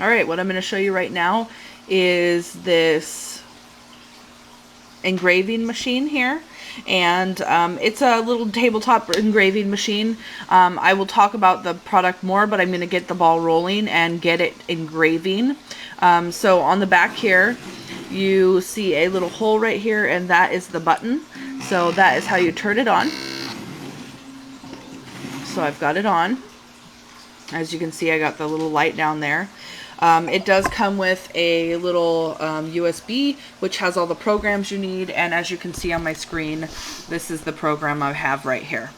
All right, what I'm going to show you right now is this engraving machine here, and it's a little tabletop engraving machine. I will talk about the product more, but I'm going to get the ball rolling and get it engraving. So on the back here you see a little hole right here, and that is the button. So that is how you turn it on. So I've got it on. As you can see, I got the little light down there. It does come with a little USB, which has all the programs you need, and as you can see on my screen, this is the program I have right here.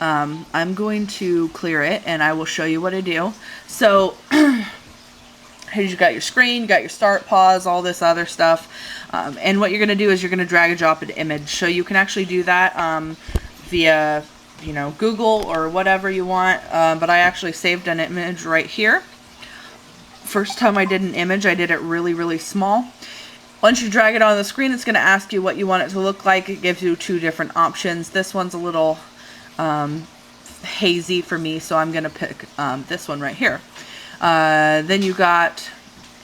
I'm going to clear it and I will show you what I do. So you got your screen, you got your start, pause, all this other stuff, and what you're going to do is you're going to drag and drop an image. So you can actually do that via Google or whatever you want, but I actually saved an image right here. First time I did an image, I did it really small. Once you drag it on the screen, it's going to ask you what you want it to look like. It gives you two different options. This one's a little hazy for me, so I'm going to pick this one right here. Then you got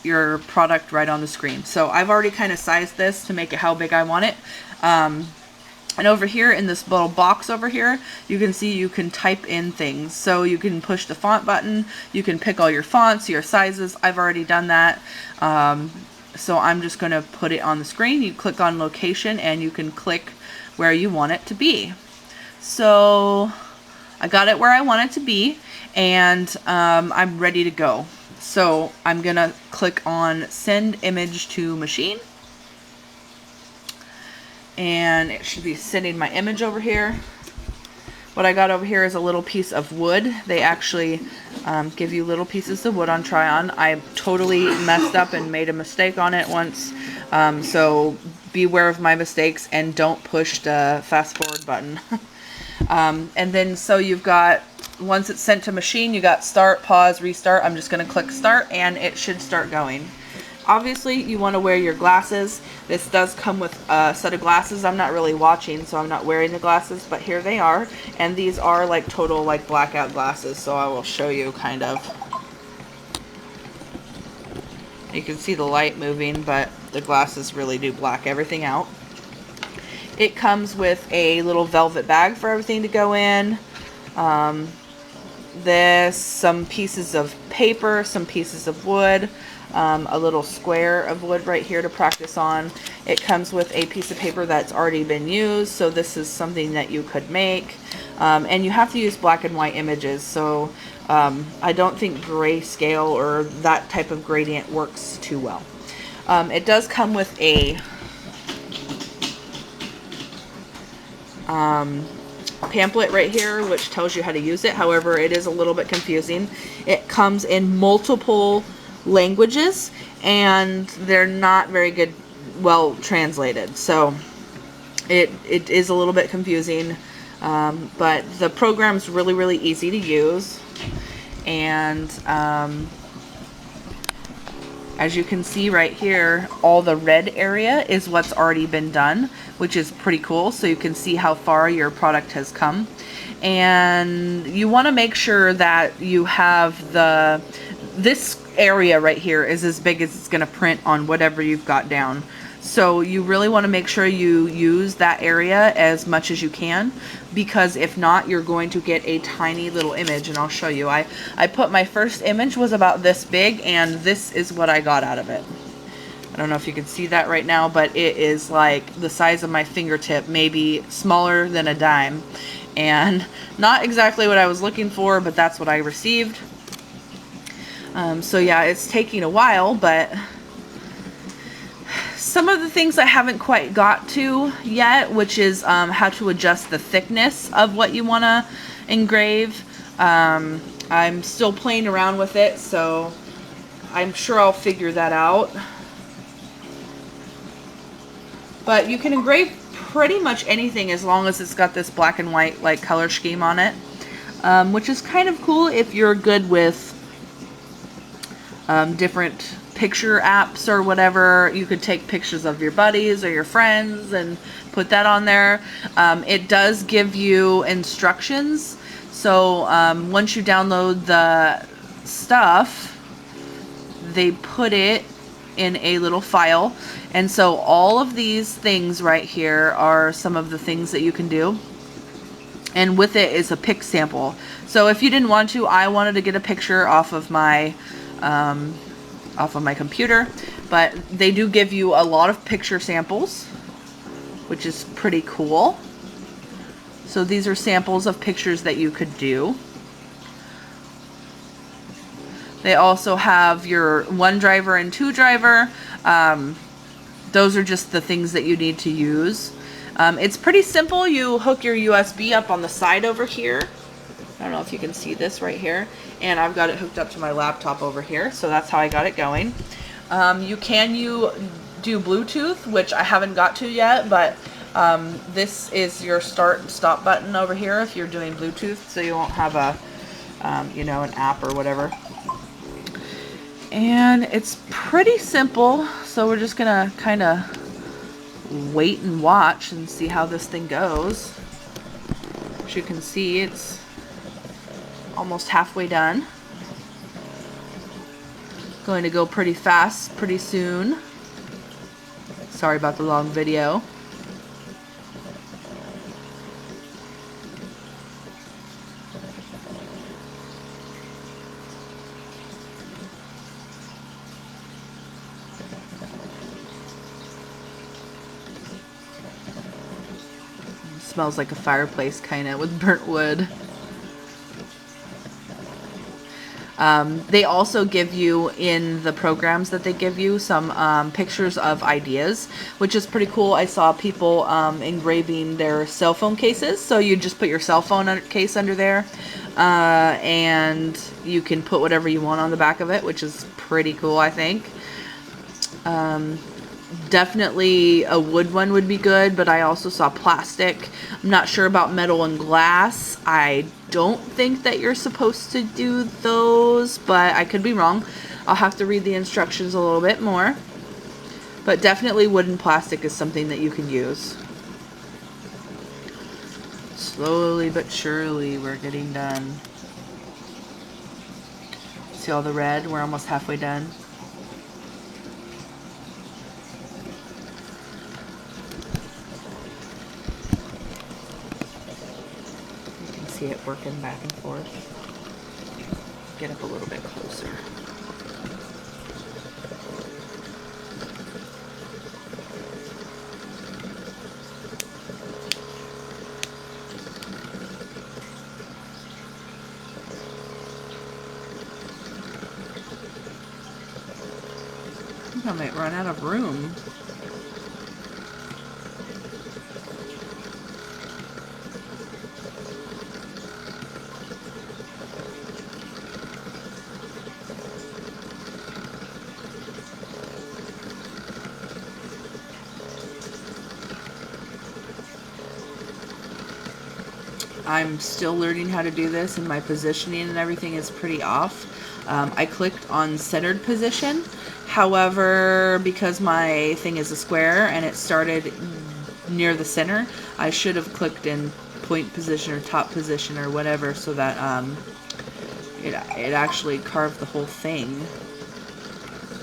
your product right on the screen. So I've already kind of sized this to make it how big I want it. And over here in this little box over here, you can see you can type in things. So you can push the font button, you can pick all your fonts, your sizes. I've already done that. So I'm just going to put it on the screen. You click on location and you can click where you want it to be. So I got it where I want it to be, and I'm ready to go. So I'm going to click on send image to machine. And it should be sending my image over here. What I got over here is a little piece of wood. They actually give you little pieces of wood on try-on. I totally messed up and made a mistake on it once. So beware of my mistakes and don't push the fast forward button. And then so you've got, once it's sent to machine, you got start, pause, restart. I'm just going to click start and it should start going. Obviously, you want to wear your glasses. This does come with a set of glasses. I'm not really watching, so I'm not wearing the glasses, but here they are. And these are like total like blackout glasses, so I will show you kind of. You can see the light moving, but the glasses really do black everything out. It comes with a little velvet bag for everything to go in. Some pieces of paper, some pieces of wood. A little square of wood right here to practice on. It comes with a piece of paper that's already been used, so this is something that you could make. And you have to use black and white images, so I don't think grayscale or that type of gradient works too well. It does come with a pamphlet right here which tells you how to use it. However, it is a little bit confusing. It comes in multiple languages and they're not very good, well translated, so it is a little bit confusing, but the program's really easy to use. And as you can see right here, all the red area is what's already been done, which is pretty cool, so you can see how far your product has come. And you want to make sure that you have this area right here is as big as it's going to print on whatever you've got down. So you really want to make sure you use that area as much as you can, because if not, you're going to get a tiny little image. And I'll show you. I put my first image was about this big, and this is what I got out of it. I don't know if you can see that right now, but it is like the size of my fingertip, maybe smaller than a dime. And not exactly what I was looking for, but that's what I received. So yeah, it's taking a while, but some of the things I haven't quite got to yet, which is how to adjust the thickness of what you want to engrave. I'm still playing around with it, so I'm sure I'll figure that out. But you can engrave pretty much anything as long as it's got this black and white like color scheme on it, which is kind of cool if you're good with different picture apps or whatever. You could take pictures of your buddies or your friends and put that on there. It does give you instructions, so once you download the stuff, they put it in a little file. And so all of these things right here are some of the things that you can do. And with it is a pic sample. So if you didn't want to, I wanted to get a picture off of my computer, but they do give you a lot of picture samples, which is pretty cool. So these are samples of pictures that you could do. They also have your OneDriver and TwoDriver. Those are just the things that you need to use. It's pretty simple. You hook your USB up on the side over here. I don't know if you can see this right here. And I've got it hooked up to my laptop over here. So that's how I got it going. You do Bluetooth, which I haven't got to yet, but this is your start and stop button over here if you're doing Bluetooth, so you won't have a, you know, an app or whatever. And it's pretty simple, so we're just gonna kind of wait and watch and see how this thing goes. As you can see, it's almost halfway done. Going to go pretty fast pretty soon. Sorry about the long video. Smells like a fireplace, kind of, with burnt wood. They also give you, in the programs that they give you, some pictures of ideas, which is pretty cool. I saw people engraving their cell phone cases, so you just put your cell phone case under there, and you can put whatever you want on the back of it, which is pretty cool, I think. Definitely a wood one would be good, but I also saw plastic. I'm not sure about metal and glass. I don't think that you're supposed to do those, but I could be wrong. I'll have to read the instructions a little bit more. But definitely wood and plastic is something that you can use. Slowly but surely we're getting done. See all the red? We're almost halfway done. See it working back and forth. Get up a little bit closer. I think I might run out of room. I'm still learning how to do this, and my positioning and everything is pretty off. I clicked on centered position. However, because my thing is a square and it started near the center, I should have clicked in point position or top position or whatever, so that it actually carved the whole thing.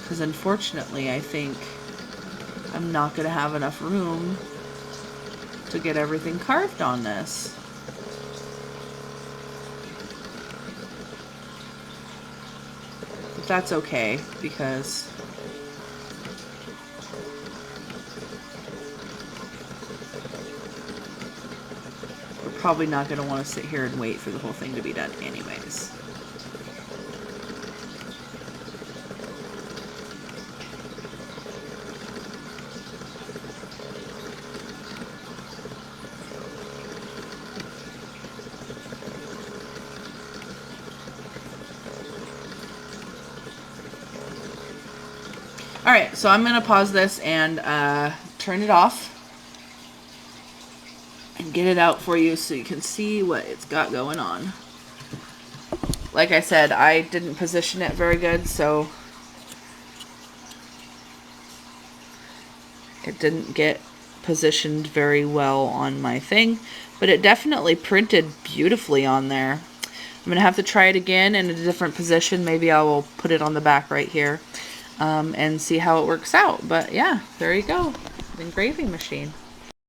Because unfortunately, I think I'm not going to have enough room to get everything carved on this. But that's okay, because we're probably not going to want to sit here and wait for the whole thing to be done anyways. Alright, so I'm going to pause this and turn it off and get it out for you so you can see what it's got going on. Like I said, I didn't position it very good, so it didn't get positioned very well on my thing, but it definitely printed beautifully on there. I'm gonna have to try it again in a different position. Maybe I will put it on the back right here and see how it works out. But yeah, there you go, the engraving machine.